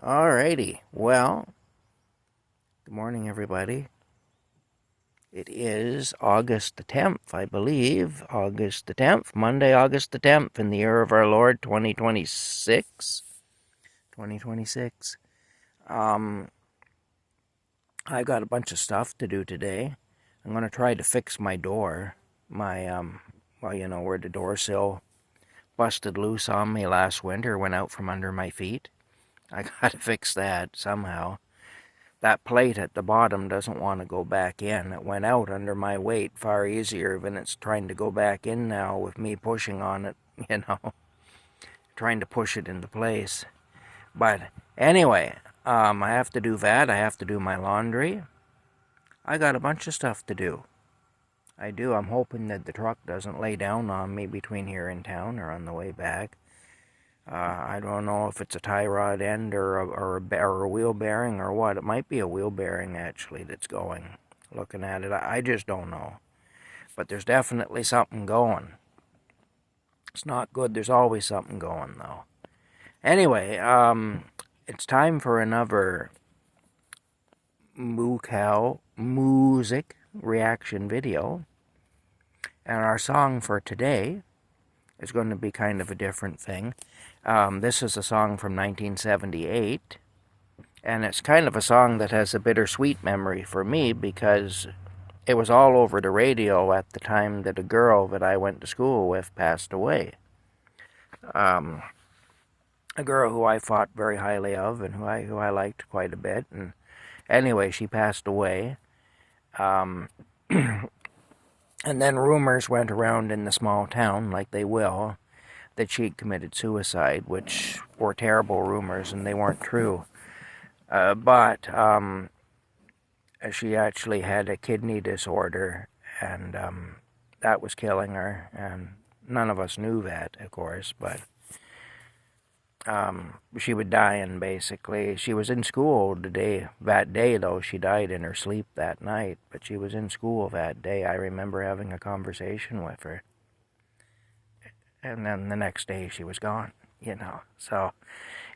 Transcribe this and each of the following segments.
Alrighty, well, good morning, everybody. It is August the 10th, I believe. August the 10th, Monday, August the 10th, in the year of our Lord, 2026. 2026. I got a bunch of stuff to do today. I'm going to try to fix my door. Where the door sill busted loose on me last winter, went out from under my feet. I got to fix that somehow. That plate at the bottom doesn't want to go back in. It went out under my weight far easier than it's trying to go back in now with me pushing on it, trying to push it into place. But anyway, I have to do that. I have to do my laundry. I got a bunch of stuff to do. I do. I'm hoping that the truck doesn't lay down on me between here and town or on the way back. I don't know if it's a tie rod end or a wheel bearing or what. It might be a wheel bearing, actually, that's going. Looking at it, I just don't know. But there's definitely something going. It's not good. There's always something going, though. Anyway, it's time for another Moosic reaction video. And our song for today is going to be kind of a different thing. This is a song from 1978, and it's kind of a song that has a bittersweet memory for me because it was all over the radio at the time that a girl that I went to school with passed away. A girl who I thought very highly of and who I liked quite a bit. And anyway, she passed away. And then rumors went around in the small town, like they will, that she'd committed suicide, which were terrible rumors, and they weren't true. But she actually had a kidney disorder, and that was killing her, and none of us knew that, of course, but she was dying, basically. She was in school that day, though. She died in her sleep that night, but she was in school that day. I remember having a conversation with her. And then the next day she was gone, So,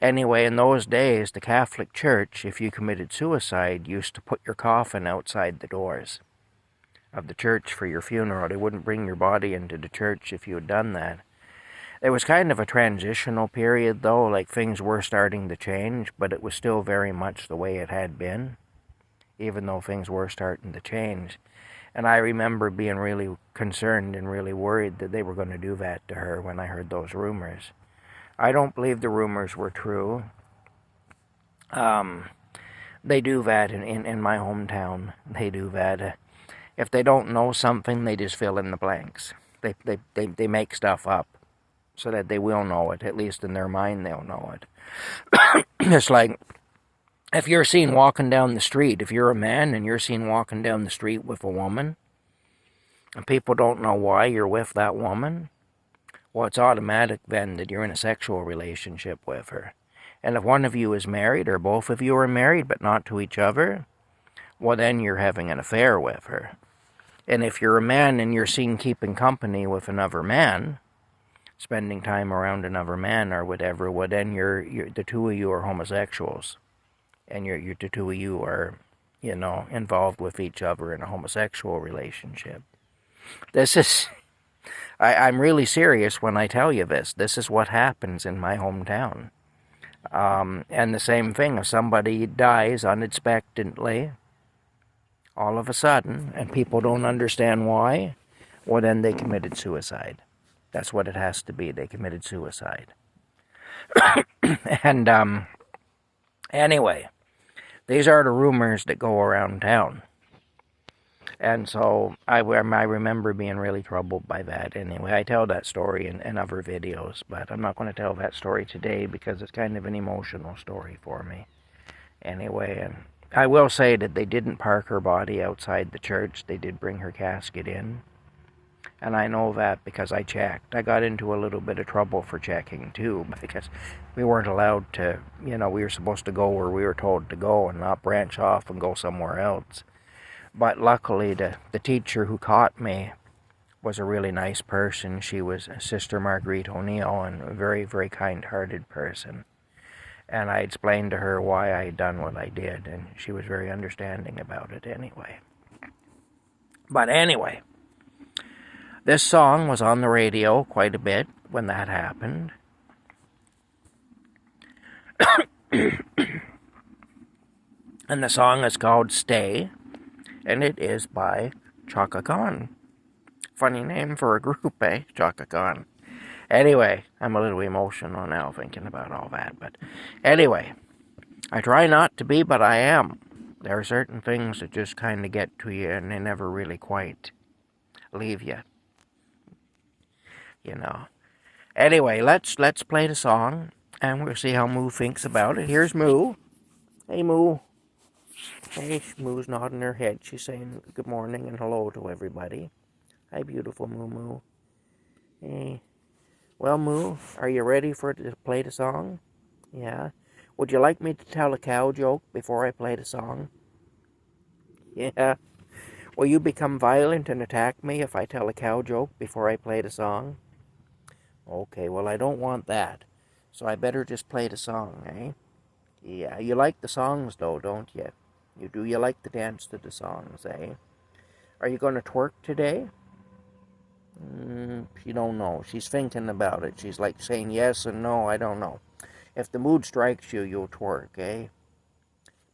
anyway, in those days, the Catholic Church, if you committed suicide, used to put your coffin outside the doors of the church for your funeral. They wouldn't bring your body into the church if you had done that. It was kind of a transitional period, though, like things were starting to change, but it was still very much the way it had been, even though things were starting to change. And I remember being really concerned and really worried that they were going to do that to her when I heard those rumors. I don't believe the rumors were true. They do that in my hometown. They do that. If they don't know something, they just fill in the blanks. They make stuff up so that they will know it. At least in their mind, they'll know it. It's like, if you're seen walking down the street, if you're a man and you're seen walking down the street with a woman, and people don't know why you're with that woman, well, it's automatic then that you're in a sexual relationship with her. And if one of you is married, or both of you are married but not to each other, well, then you're having an affair with her. And if you're a man and you're seen keeping company with another man, spending time around another man or whatever, well, then the two of you are homosexuals. And the two of you are, involved with each other in a homosexual relationship. This is, I'm really serious when I tell you this. This is what happens in my hometown. And the same thing, if somebody dies unexpectedly, all of a sudden, and people don't understand why, well, then they committed suicide. That's what it has to be. They committed suicide. And, anyway, these are the rumors that go around town. And so I remember being really troubled by that. Anyway, I tell that story in other videos, but I'm not going to tell that story today because it's kind of an emotional story for me. Anyway, and I will say that they didn't park her body outside the church. They did bring her casket in. And I know that because I checked. I got into a little bit of trouble for checking, too, because we weren't allowed to, we were supposed to go where we were told to go and not branch off and go somewhere else. But luckily, the teacher who caught me was a really nice person. She was Sister Marguerite O'Neill, and a very, very kind-hearted person. And I explained to her why I had done what I did, and she was very understanding about it anyway. But anyway, this song was on the radio quite a bit when that happened. And the song is called Stay, and it is by Chaka Khan. Funny name for a group, eh? Chaka Khan. Anyway, I'm a little emotional now thinking about all that. But anyway, I try not to be, but I am. There are certain things that just kind of get to you, and they never really quite leave you. You know. Anyway, let's play the song, and we'll see how Moo thinks about it. Here's Moo. Hey, Moo. Hey, Moo's nodding her head. She's saying good morning and hello to everybody. Hi, beautiful Moo Moo. Hey. Well, Moo, are you ready to play the song? Yeah. Would you like me to tell a cow joke before I play the song? Yeah. Will you become violent and attack me if I tell a cow joke before I play the song? Okay, well, I don't want that. So I better just play the song, eh? Yeah, you like the songs, though, don't you? You do. You like to dance to the songs, eh? Are you going to twerk today? She don't know. She's thinking about it. She's like saying yes and no. I don't know. If the mood strikes you, you'll twerk, eh?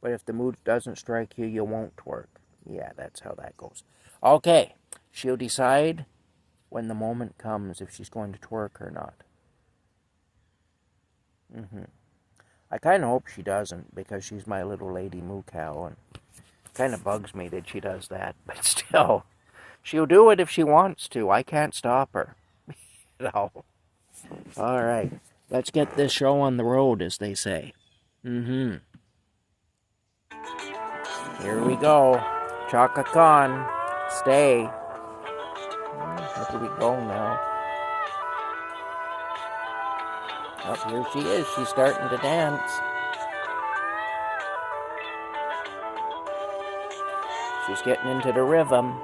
But if the mood doesn't strike you, you won't twerk. Yeah, that's how that goes. Okay, she'll decide when the moment comes if she's going to twerk or not. I kind of hope she doesn't, because she's my little lady moo cow, and it kind of bugs me that she does that, but still, she'll do it if she wants to. I can't stop her. No. All right, let's get this show on the road, as they say. Here we go. Chaka Khan, Stay. Where do we go now? Oh, here she is. She's starting to dance. She's getting into the rhythm.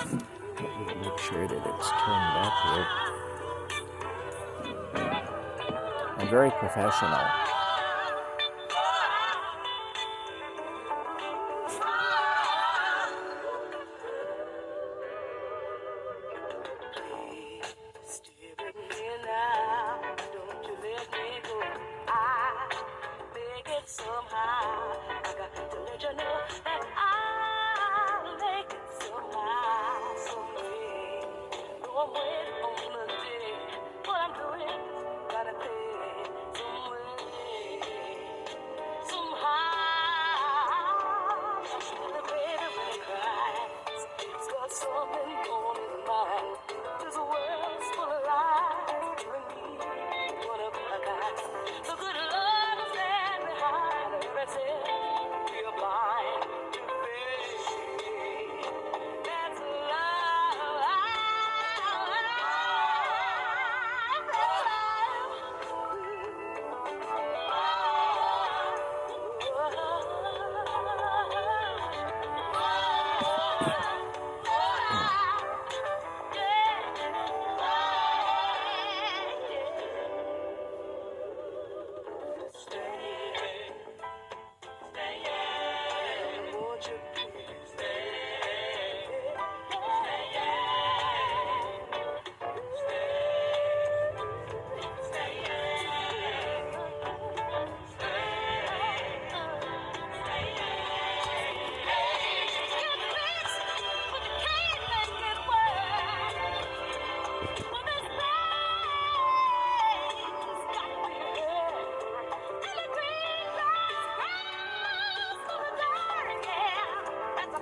Let me make sure that it's turned up here. I'm very professional.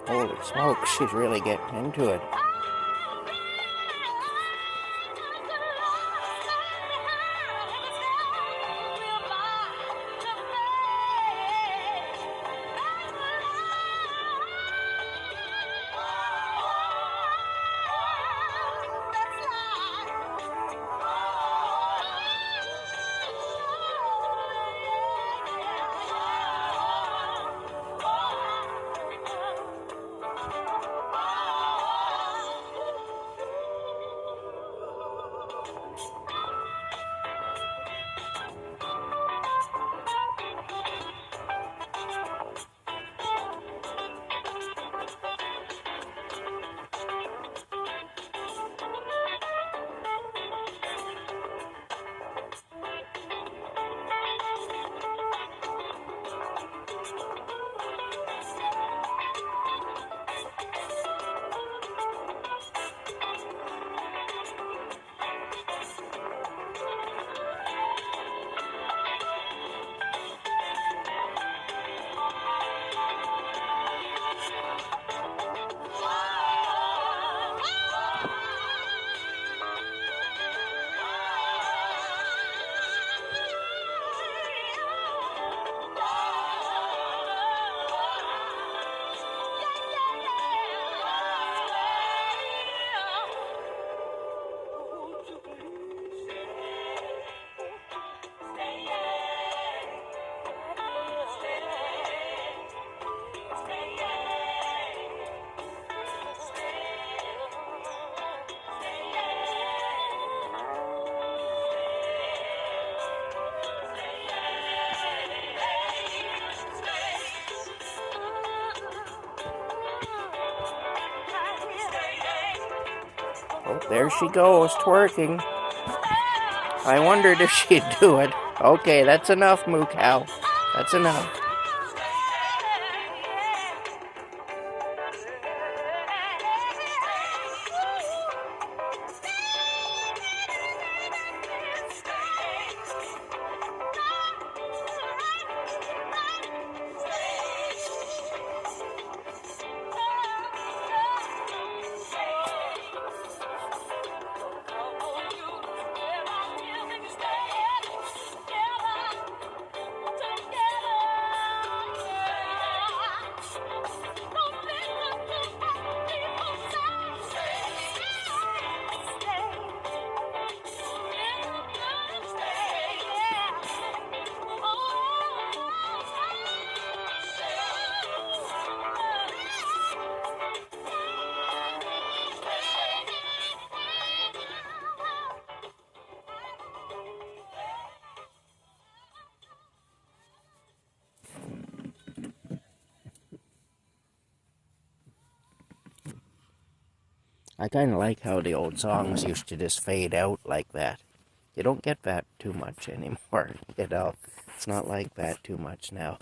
Holy smokes, she's really getting into it. There she goes, twerking. I wondered if she'd do it. Okay, that's enough, Moo Cow. That's enough. I kind of like how the old songs used to just fade out like that. You don't get that too much anymore, you know. It's not like that too much now.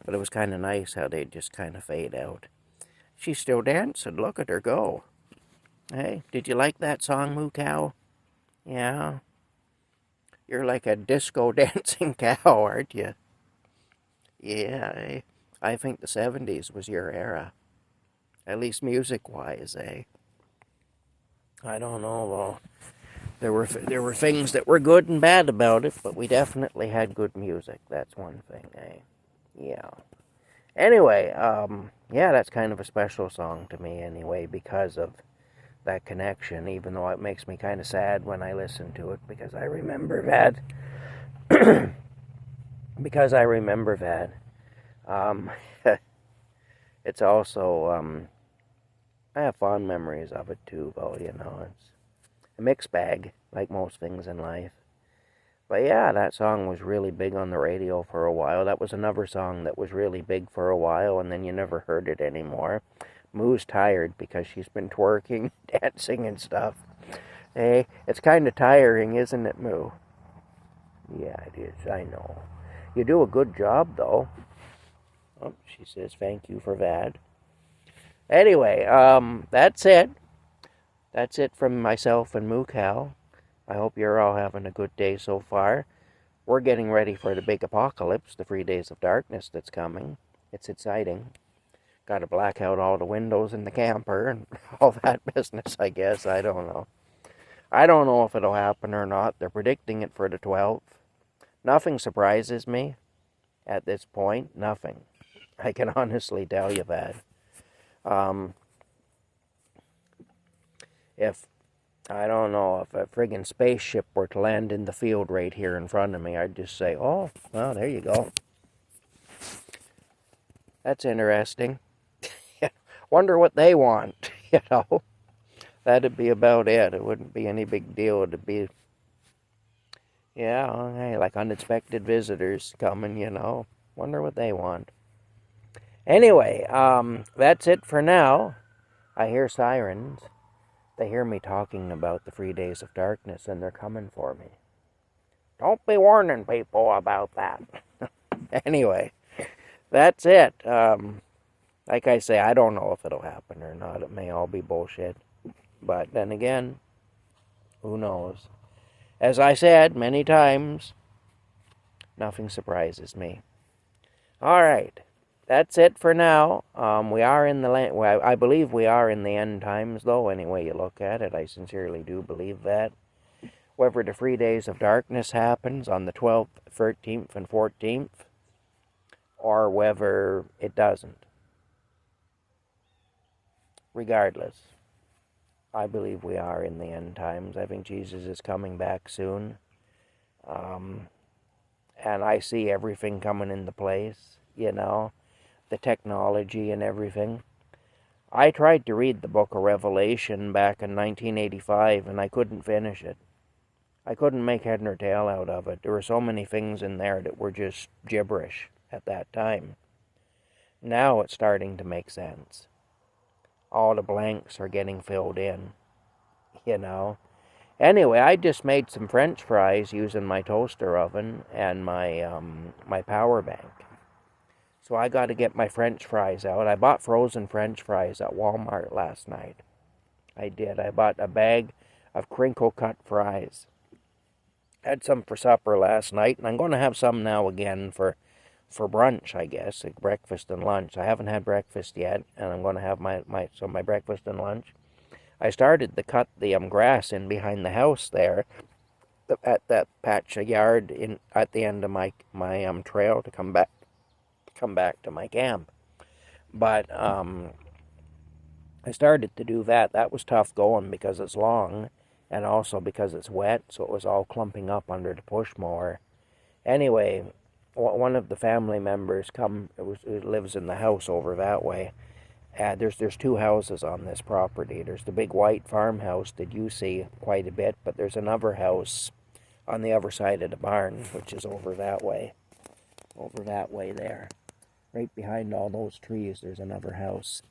But it was kind of nice how they just kind of fade out. She's still dancing. Look at her go. Hey, did you like that song, Moo Cow? Yeah. You're like a disco dancing cow, aren't you? Yeah, I think the 70s was your era. At least music-wise, eh? I don't know, though. There were things that were good and bad about it, but we definitely had good music. That's one thing, eh? Yeah. Anyway, yeah, that's kind of a special song to me anyway because of that connection, even though it makes me kind of sad when I listen to it because I remember that. Because I remember that. It's also, I have fond memories of it too, though, you know. It's a mixed bag, like most things in life. But yeah, that song was really big on the radio for a while. That was another song that was really big for a while, and then you never heard it anymore. Moo's tired because she's been twerking, dancing, and stuff. Hey, it's kind of tiring, isn't it, Moo? Yeah, it is, I know. You do a good job, though. Oh, she says thank you for that. Anyway, that's it. That's it from myself and Moo Cow. I hope you're all having a good day so far. We're getting ready for the big apocalypse, the 3 days of darkness that's coming. It's exciting. Got to black out all the windows in the camper and all that business, I guess. I don't know. I don't know if it'll happen or not. They're predicting it for the 12th. Nothing surprises me at this point. Nothing. I can honestly tell you that. If, I don't know, if a friggin' spaceship were to land in the field right here in front of me, I'd just say, oh, well, there you go. That's interesting. Wonder what they want, you know. That'd be about it. It wouldn't be any big deal. It'd be, yeah, okay, like unexpected visitors coming, you know. Wonder what they want. Anyway, that's it for now. I hear sirens. They hear me talking about the 3 days of darkness, and they're coming for me. Don't be warning people about that. Anyway, that's it. Like I say, I don't know if it'll happen or not. It may all be bullshit. But then again, who knows? As I said many times, nothing surprises me. All right. That's it for now. We are in the land. Well, I believe we are in the end times, though. Any way you look at it, I sincerely do believe that. Whether the 3 days of darkness happens on the 12th, 13th, and 14th, or whether it doesn't. Regardless, I believe we are in the end times. I think Jesus is coming back soon. And I see everything coming into place, you know. The technology and everything. I tried to read the book of Revelation back in 1985 and I couldn't finish it. I couldn't make head nor tail out of it. There were so many things in there that were just gibberish at that time. Now it's starting to make sense. All the blanks are getting filled in. you know. Anyway, I just made some French fries using my toaster oven and my power bank. So I got to get my French fries out. I bought frozen French fries at Walmart last night. I did. I bought a bag of crinkle cut fries. Had some for supper last night, and I'm going to have some now again for brunch, I guess, like breakfast and lunch. I haven't had breakfast yet, and I'm going to have my breakfast and lunch. I started to cut the grass in behind the house there, at that patch of yard in at the end of my trail to come back to my camp. But I started to do that. That was tough going because it's long, and also because it's wet, so it was all clumping up under the push mower. Anyway, one of the family members it lives in the house over that way. There's two houses on this property. There's the big white farmhouse that you see quite a bit, but there's another house on the other side of the barn, which is over that way there. Right behind all those trees, there's another house.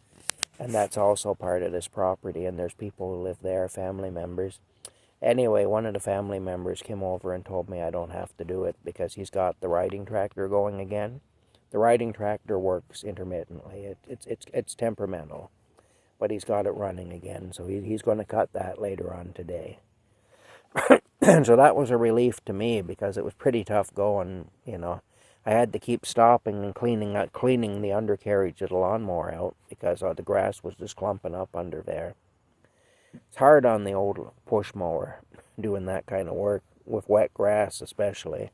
And that's also part of this property, and there's people who live there, family members. Anyway, one of the family members came over and told me I don't have to do it because he's got the riding tractor going again. The riding tractor works intermittently. It's temperamental, but he's got it running again, so he's going to cut that later on today. So that was a relief to me because it was pretty tough going, you know. I had to keep stopping and cleaning the undercarriage of the lawnmower out because the grass was just clumping up under there. It's hard on the old push mower doing that kind of work with wet grass especially.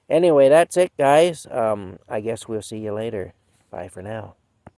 Anyway, that's it, guys. I guess we'll see you later. Bye for now.